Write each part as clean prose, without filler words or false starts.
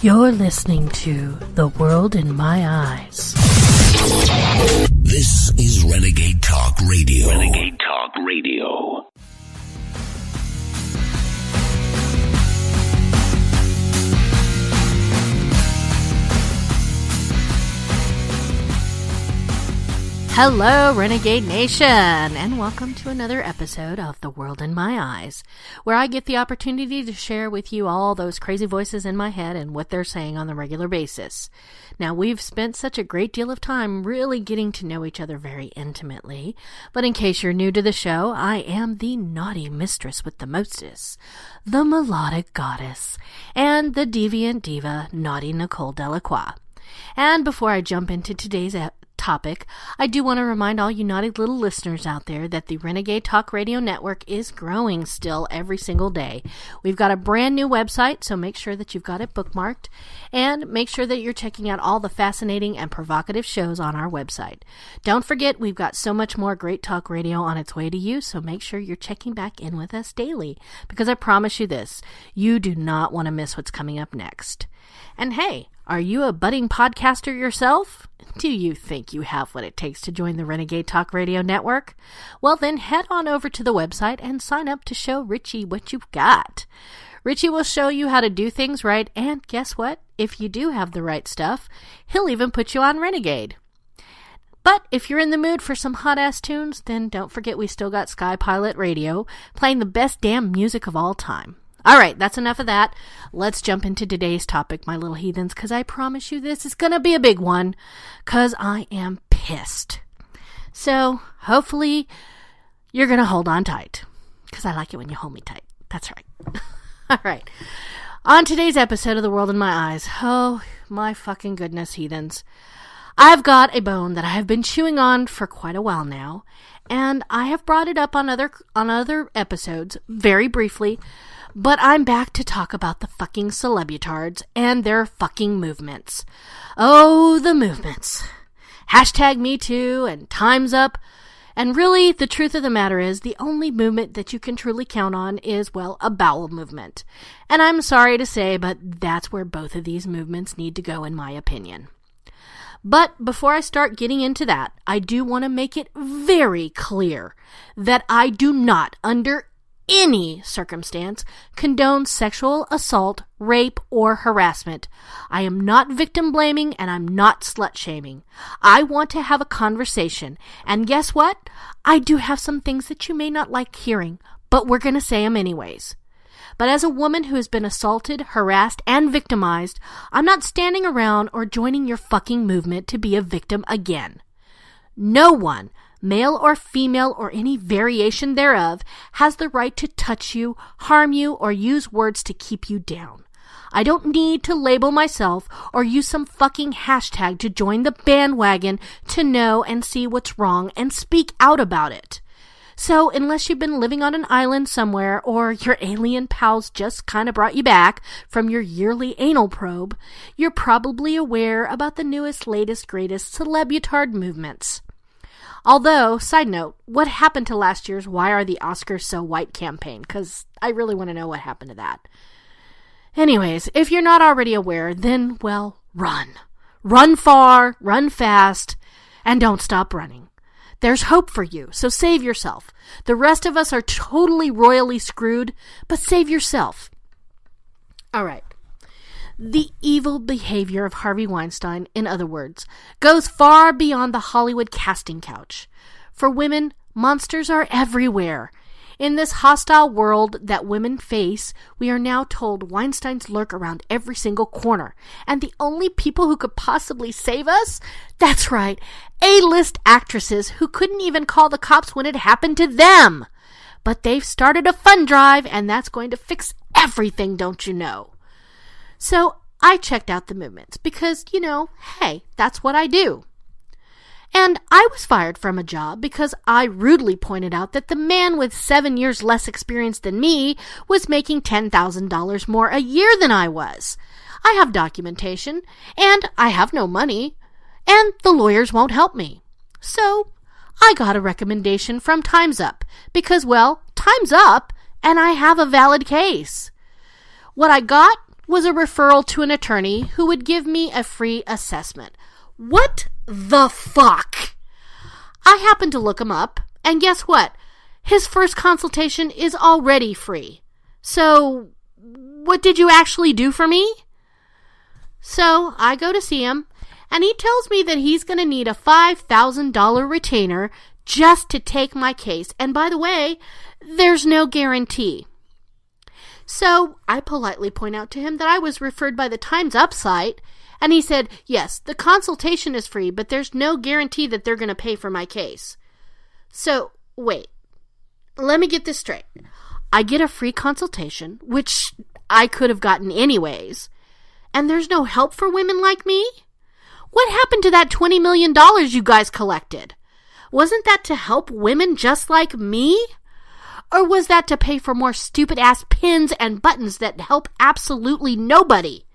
You're listening to The World in My Eyes. This is Renegade Talk Radio. Renegade Talk Radio. Hello, Renegade Nation, and welcome to another episode of The World in My Eyes, where I get the opportunity to share with you all those crazy voices in my head and what they're saying on a regular basis. Now, we've spent such a great deal of time really getting to know each other very intimately, but in case you're new to the show, I am the naughty mistress with the mostest, the melodic goddess, and the deviant diva, Naughty Nicole Delacroix. And before I jump into today's topic, I do want to remind all you naughty little listeners out there that the Renegade Talk Radio Network is growing still every single day. We've got a brand new website, so make sure that you've got it bookmarked, and make sure that you're checking out all the fascinating and provocative shows on our website. Don't forget, we've got so much more great talk radio on its way to you, so make sure you're checking back in with us daily, because I promise you this, you do not want to miss what's coming up next. And hey, are you a budding podcaster yourself? Do you think you have what it takes to join the Renegade Talk Radio Network? Well, then head on over to the website and sign up to show Richie what you've got. Richie will show you how to do things right, and guess what? If you do have the right stuff, he'll even put you on Renegade. But if you're in the mood for some hot-ass tunes, then don't forget we still got Sky Pilot Radio, playing the best damn music of all time. Alright, that's enough of that. Let's jump into today's topic, my little heathens, because I promise you this is going to be a big one, because I am pissed. So, hopefully, you're going to hold on tight, because I like it when you hold me tight. That's right. Alright, on today's episode of The World in My Eyes, oh my fucking goodness, heathens, I've got a bone that I have been chewing on for quite a while now, and I have brought it up on other episodes, very briefly, but I'm back to talk about the fucking celebutards and their fucking movements. Oh, the movements. Hashtag Me Too and Time's Up. And really, the truth of the matter is, the only movement that you can truly count on is, well, a bowel movement. And I'm sorry to say, but that's where both of these movements need to go, in my opinion. But before I start getting into that, I do want to make it very clear that I do not, under any circumstance, condone sexual assault, rape, or harassment. I am not victim blaming, and I'm not slut shaming. I want to have a conversation, and guess what? I do have some things that you may not like hearing, but we're going to say them anyways. But as a woman who has been assaulted, harassed, and victimized, I'm not standing around or joining your fucking movement to be a victim again. No one, male or female or any variation thereof, has the right to touch you, harm you, or use words to keep you down. I don't need to label myself or use some fucking hashtag to join the bandwagon to know and see what's wrong and speak out about it. So, unless you've been living on an island somewhere or your alien pals just kind of brought you back from your yearly anal probe, you're probably aware about the newest, latest, greatest celebutard movements. Although, side note, what happened to last year's Why Are the Oscars So White campaign? Because I really want to know what happened to that. Anyways, if you're not already aware, then, well, run. Run far, run fast, and don't stop running. There's hope for you, so save yourself. The rest of us are totally royally screwed, but save yourself. Alright. The evil behavior of Harvey Weinstein, in other words, goes far beyond the Hollywood casting couch. For women, monsters are everywhere. In this hostile world that women face, we are now told Weinsteins lurk around every single corner. And the only people who could possibly save us? That's right, A-list actresses who couldn't even call the cops when it happened to them. But they've started a fund drive, and that's going to fix everything, don't you know? So I checked out the movements because, hey, that's what I do. And I was fired from a job because I rudely pointed out that the man with 7 years less experience than me was making $10,000 more a year than I was. I have documentation, and I have no money, and the lawyers won't help me. So I got a recommendation from Time's Up because, well, time's up, and I have a valid case. What I got was a referral to an attorney who would give me a free assessment. What the fuck? I happened to look him up, and guess what? His first consultation is already free. So, what did you actually do for me? So, I go to see him, and he tells me that he's going to need a $5,000 retainer just to take my case. And by the way, there's no guarantee. So, I politely point out to him that I was referred by the Time's Up site, and he said, yes, the consultation is free, but there's no guarantee that they're going to pay for my case. So, wait. Let me get this straight. I get a free consultation, which I could have gotten anyways, and there's no help for women like me? What happened to that $20 million you guys collected? Wasn't that to help women just like me? Or was that to pay for more stupid-ass pins and buttons that help absolutely nobody?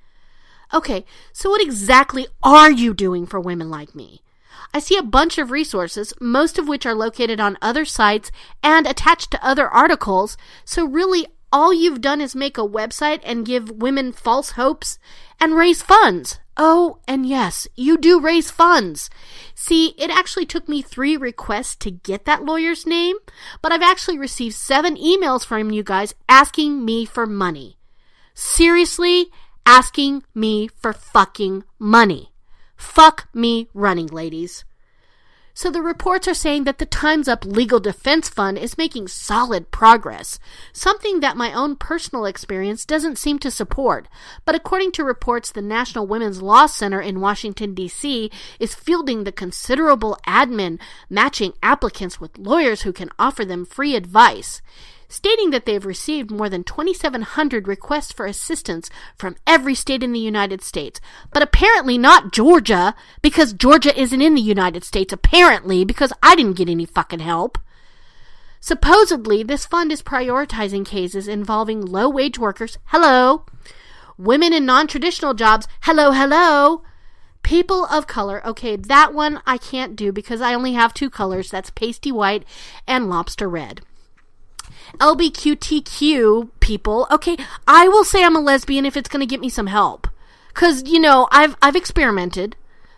Okay, so what exactly are you doing for women like me? I see a bunch of resources, most of which are located on other sites and attached to other articles, so really all you've done is make a website and give women false hopes and raise funds. Oh, and yes, you do raise funds. See, it actually took me 3 requests to get that lawyer's name, but I've actually received 7 emails from you guys asking me for money. Seriously, asking me for fucking money. Fuck me running, ladies. So the reports are saying that the Time's Up Legal Defense Fund is making solid progress, something that my own personal experience doesn't seem to support. But according to reports, the National Women's Law Center in Washington, D.C. is fielding the considerable admin, matching applicants with lawyers who can offer them free advice, stating that they've received more than 2,700 requests for assistance from every state in the United States. But apparently not Georgia, because Georgia isn't in the United States, apparently, because I didn't get any fucking help. Supposedly, this fund is prioritizing cases involving low-wage workers, hello, women in non-traditional jobs, hello, people of color, okay, that one I can't do because I only have 2 colors, that's pasty white and lobster red. LGBTQ people, okay, I will say I'm a lesbian if it's going to get me some help. Because, I've experimented,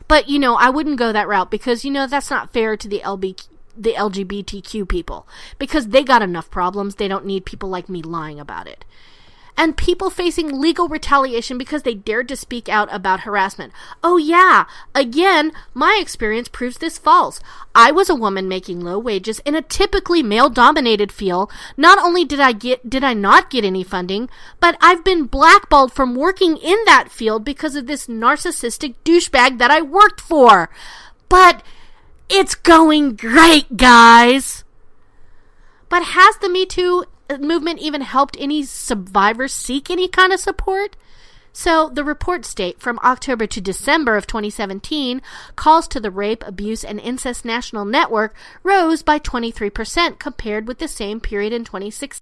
but, I wouldn't go that route because, that's not fair to the LGBTQ people. Because they got enough problems, they don't need people like me lying about it. And people facing legal retaliation because they dared to speak out about harassment. Oh yeah, again, my experience proves this false. I was a woman making low wages in a typically male-dominated field. Not only did I not get any funding, but I've been blackballed from working in that field because of this narcissistic douchebag that I worked for. But it's going great, guys. But has the Me Too movement even helped any survivors seek any kind of support? So the reports state from October to December of 2017, calls to the Rape, Abuse, and Incest National Network rose by 23% compared with the same period in 2016.